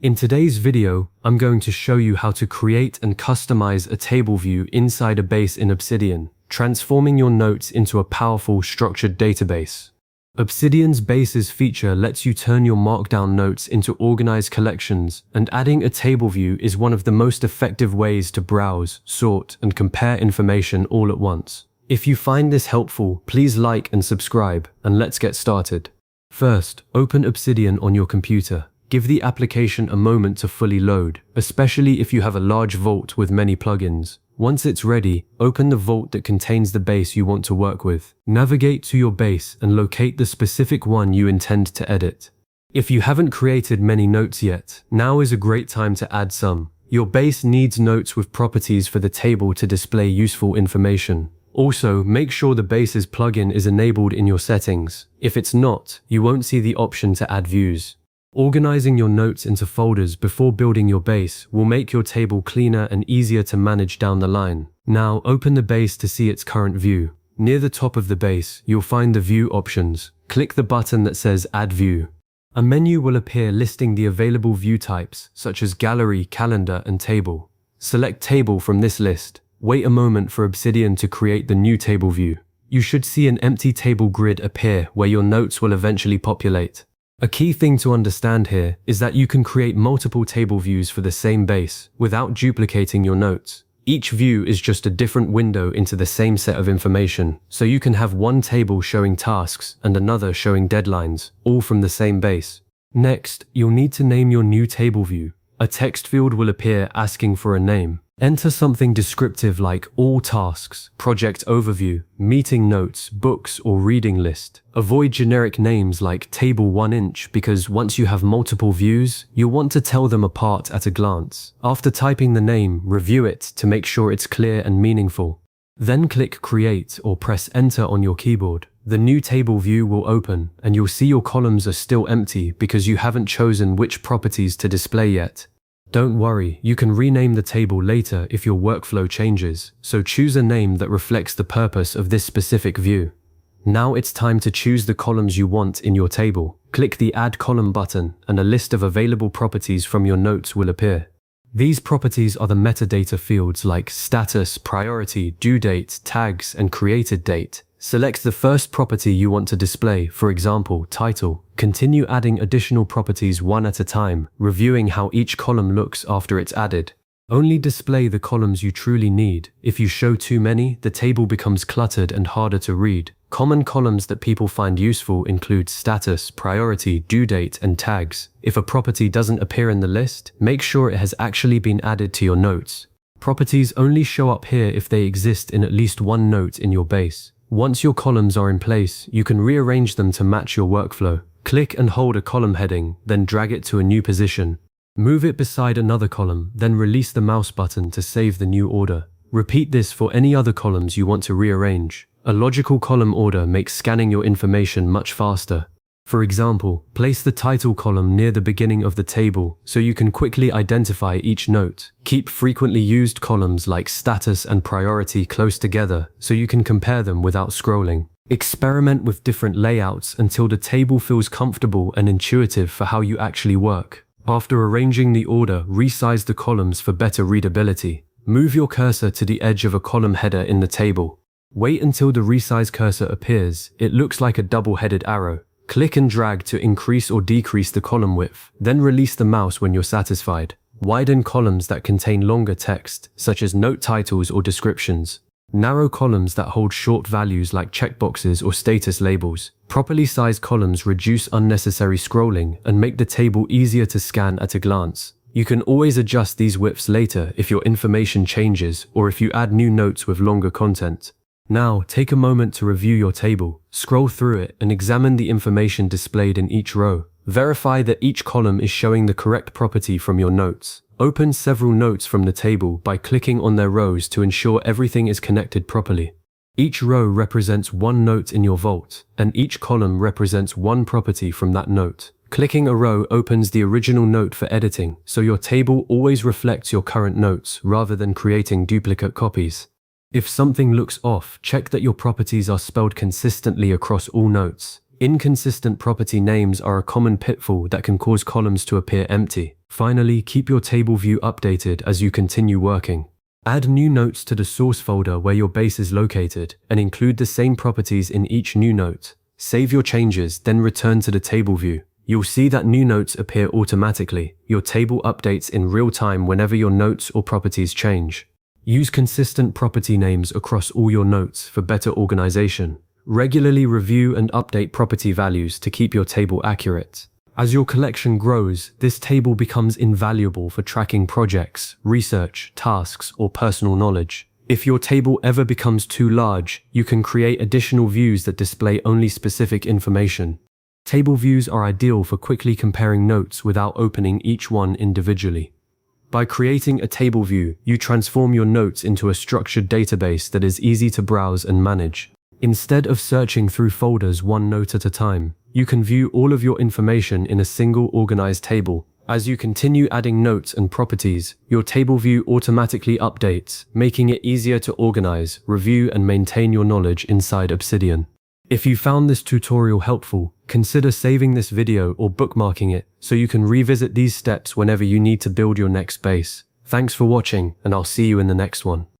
In today's video, I'm going to show you how to create and customize a table view inside a base in Obsidian, transforming your notes into a powerful structured database. Obsidian's Bases feature lets you turn your markdown notes into organized collections, and adding a table view is one of the most effective ways to browse, sort, and compare information all at once. If you find this helpful, please like and subscribe, and let's get started. First, open Obsidian on your computer. Give the application a moment to fully load, especially if you have a large vault with many plugins. Once it's ready, open the vault that contains the base you want to work with. Navigate to your base and locate the specific one you intend to edit. If you haven't created many notes yet, now is a great time to add some. Your base needs notes with properties for the table to display useful information. Also, make sure the Bases plugin is enabled in your settings. If it's not, you won't see the option to add views. Organizing your notes into folders before building your base will make your table cleaner and easier to manage down the line. Now, open the base to see its current view. Near the top of the base, you'll find the View options. Click the button that says Add View. A menu will appear listing the available view types, such as Gallery, Calendar, and Table. Select Table from this list. Wait a moment for Obsidian to create the new table view. You should see an empty table grid appear where your notes will eventually populate. A key thing to understand here is that you can create multiple table views for the same base without duplicating your notes. Each view is just a different window into the same set of information, so you can have one table showing tasks and another showing deadlines, all from the same base. Next, you'll need to name your new table view. A text field will appear asking for a name. Enter something descriptive like All Tasks, Project Overview, Meeting Notes, Books, or Reading List. Avoid generic names like Table 1 inch because once you have multiple views, you'll want to tell them apart at a glance. After typing the name, review it to make sure it's clear and meaningful. Then click Create or press Enter on your keyboard. The new table view will open, and you'll see your columns are still empty because you haven't chosen which properties to display yet. Don't worry, you can rename the table later if your workflow changes, so choose a name that reflects the purpose of this specific view. Now it's time to choose the columns you want in your table. Click the Add Column button, and a list of available properties from your notes will appear. These properties are the metadata fields like status, priority, due date, tags, and created date. Select the first property you want to display, for example, title. Continue adding additional properties one at a time, reviewing how each column looks after it's added. Only display the columns you truly need. If you show too many, the table becomes cluttered and harder to read. Common columns that people find useful include status, priority, due date, and tags. If a property doesn't appear in the list, make sure it has actually been added to your notes. Properties only show up here if they exist in at least one note in your base. Once your columns are in place, you can rearrange them to match your workflow. Click and hold a column heading, then drag it to a new position. Move it beside another column, then release the mouse button to save the new order. Repeat this for any other columns you want to rearrange. A logical column order makes scanning your information much faster. For example, place the title column near the beginning of the table so you can quickly identify each note. Keep frequently used columns like status and priority close together so you can compare them without scrolling. Experiment with different layouts until the table feels comfortable and intuitive for how you actually work. After arranging the order, resize the columns for better readability. Move your cursor to the edge of a column header in the table. Wait until the resize cursor appears. It looks like a double-headed arrow. Click and drag to increase or decrease the column width, then release the mouse when you're satisfied. Widen columns that contain longer text, such as note titles or descriptions. Narrow columns that hold short values like checkboxes or status labels. Properly sized columns reduce unnecessary scrolling and make the table easier to scan at a glance. You can always adjust these widths later if your information changes or if you add new notes with longer content. Now, take a moment to review your table. Scroll through it and examine the information displayed in each row. Verify that each column is showing the correct property from your notes. Open several notes from the table by clicking on their rows to ensure everything is connected properly. Each row represents one note in your vault, and each column represents one property from that note. Clicking a row opens the original note for editing, so your table always reflects your current notes rather than creating duplicate copies. If something looks off, check that your properties are spelled consistently across all notes. Inconsistent property names are a common pitfall that can cause columns to appear empty. Finally, keep your table view updated as you continue working. Add new notes to the source folder where your base is located and include the same properties in each new note. Save your changes, then return to the table view. You'll see that new notes appear automatically. Your table updates in real time whenever your notes or properties change. Use consistent property names across all your notes for better organization. Regularly review and update property values to keep your table accurate. As your collection grows, this table becomes invaluable for tracking projects, research, tasks, or personal knowledge. If your table ever becomes too large, you can create additional views that display only specific information. Table views are ideal for quickly comparing notes without opening each one individually. By creating a table view, you transform your notes into a structured database that is easy to browse and manage. Instead of searching through folders one note at a time, you can view all of your information in a single organized table. As you continue adding notes and properties, your table view automatically updates, making it easier to organize, review, and maintain your knowledge inside Obsidian. If you found this tutorial helpful, consider saving this video or bookmarking it so you can revisit these steps whenever you need to build your next base. Thanks for watching, and I'll see you in the next one.